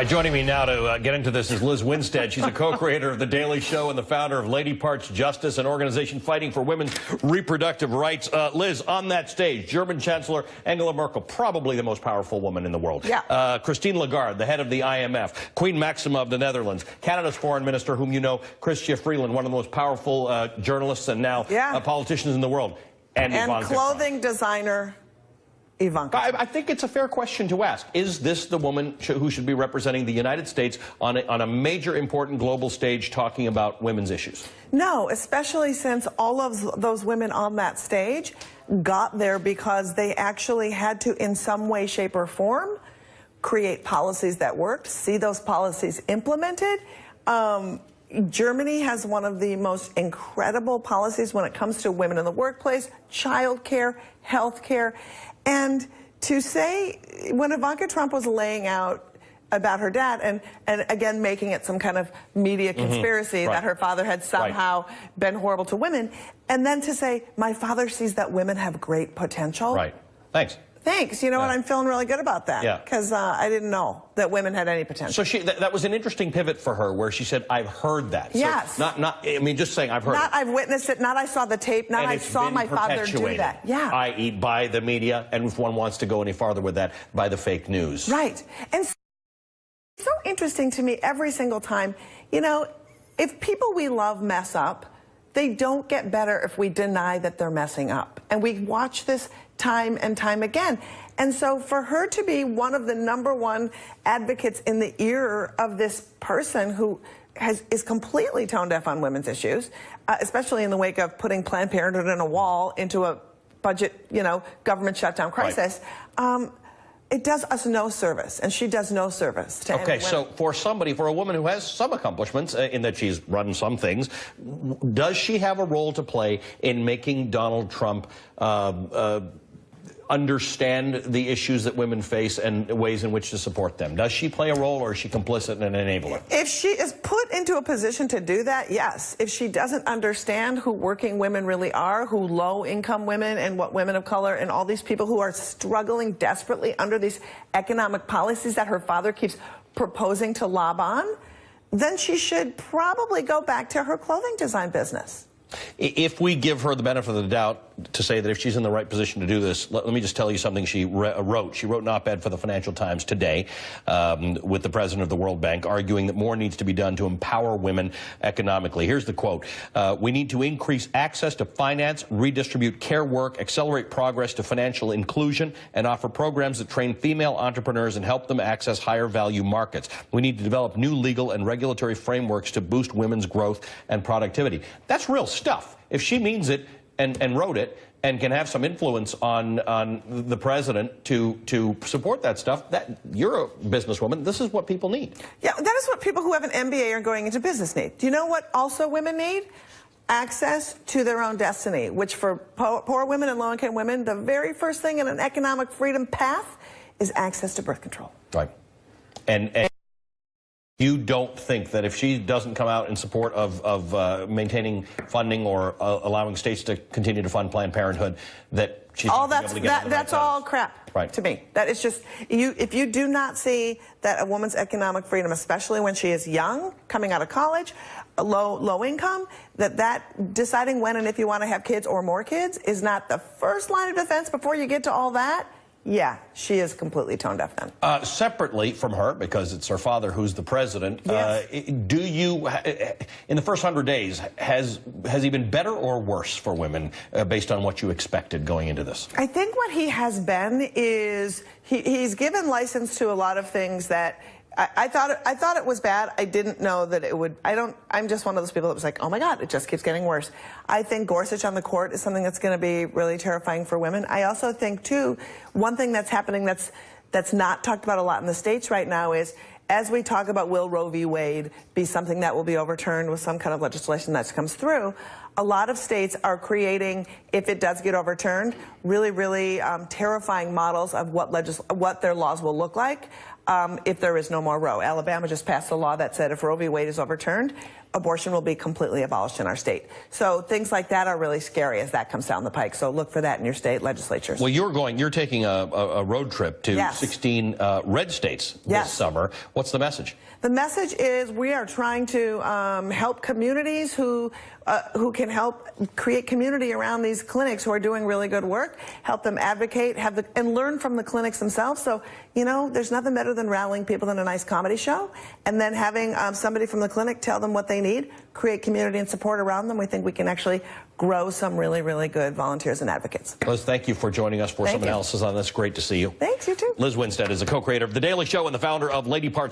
Joining me now to get into this is Liz Winstead. She's a co-creator of The Daily Show and the founder of Lady Parts Justice, an organization fighting for women's reproductive rights. Liz, on that stage, German Chancellor Angela Merkel, probably the most powerful woman in the world. Yeah. Christine Lagarde, the head of the IMF. Queen Maxima of the Netherlands. Canada's foreign minister, whom you know, Chrystia Freeland, one of the most powerful journalists and now politicians in the world. And Ivanka clothing designer Ivanka. I think it's a fair question to ask. Is this the woman who should be representing the United States on a major, important global stage talking about women's issues? No, especially since all of those women on that stage got there because they actually had to, in some way, shape, or form, create policies that worked, see those policies implemented. Germany has one of the most incredible policies when it comes to women in the workplace, childcare, healthcare. And to say, when Ivanka Trump was laying out about her dad, and again making it some kind of media conspiracy that her father had somehow been horrible to women, and then to say, my father sees that women have great potential. Right. Thanks. Thanks. You know what? I'm feeling really good about that. Yeah. Because I didn't know that women had any potential. So that was an interesting pivot for her, where she said, I've heard that. Yes. So I mean, just saying I've heard Not it. I've witnessed it, not I saw the tape, not I saw my father do that. Yeah. I.e. by the media, and if one wants to go any farther with that, by the fake news. Right. And it's so interesting to me every single time, you know, if people we love mess up, they don't get better if we deny that they're messing up. And we watch this time and time again. And so for her to be one of the #1 advocates in the ear of this person who is completely tone deaf on women's issues, especially in the wake of putting Planned Parenthood in a wall into a budget, government shutdown crisis, it does us no service, and she does no service to any women. So for a woman who has some accomplishments in that she's run some things, does she have a role to play in making Donald Trump understand the issues that women face and ways in which to support them? Does she play a role, or is she complicit and an enabler? If she is put into a position to do that, yes. If she doesn't understand who working women really are, who low-income women and what women of color and all these people who are struggling desperately under these economic policies that her father keeps proposing to lob on, then she should probably go back to her clothing design business. If we give her the benefit of the doubt to say that if she's in the right position to do this, let me just tell you something she wrote. She wrote an op-ed for the Financial Times today with the president of the World Bank, arguing that more needs to be done to empower women economically. Here's the quote. We need to increase access to finance, redistribute care work, accelerate progress to financial inclusion, and offer programs that train female entrepreneurs and help them access higher value markets. We need to develop new legal and regulatory frameworks to boost women's growth and productivity. That's real stuff. If she means it and wrote it and can have some influence on the president to support that stuff, that you're a businesswoman, this is what people need. Yeah, that is what people who have an MBA or going into business need. Do you know what also women need? Access to their own destiny, which for poor women and low-income women, the very first thing in an economic freedom path is access to birth control. Right. And you don't think that if she doesn't come out in support of maintaining funding or allowing states to continue to fund Planned Parenthood, that she's all able to get that's all crap to me. That is just, if you do not see that a woman's economic freedom, especially when she is young, coming out of college, low income, that deciding when and if you want to have kids or more kids is not the first line of defense before you get to all that. Yeah, she is completely tone deaf then. Separately from her, because it's her father who's the president, do you, in the first 100 days, has he been better or worse for women based on what you expected going into this? I think what he has been is he's given license to a lot of things that I thought it was bad. I didn't know that it would. I'm just one of those people that was like, oh my God, it just keeps getting worse. I think Gorsuch on the court is something that's going to be really terrifying for women. I also think too, one thing that's happening that's not talked about a lot in the States right now is, as we talk about will Roe v. Wade be something that will be overturned with some kind of legislation that comes through, a lot of states are creating, if it does get overturned, really, really terrifying models of what their laws will look like. if there is no more Roe. Alabama just passed a law that said if Roe v. Wade is overturned, abortion will be completely abolished in our state. So things like that are really scary as that comes down the pike. So look for that in your state legislatures. Well, you're taking a road trip to 16 red states this summer. What's the message? The message is we are trying to help communities who can help create community around these clinics who are doing really good work, help them advocate, and learn from the clinics themselves. So, you know, there's nothing better than rallying people in a nice comedy show and then having somebody from the clinic tell them what they need, create community and support around them. We think we can actually grow some really, really good volunteers and advocates. Liz, thank you for joining us for some analysis on this. Great to see you. Thanks, you too. Liz Winstead is a co-creator of The Daily Show and the founder of Lady Parts.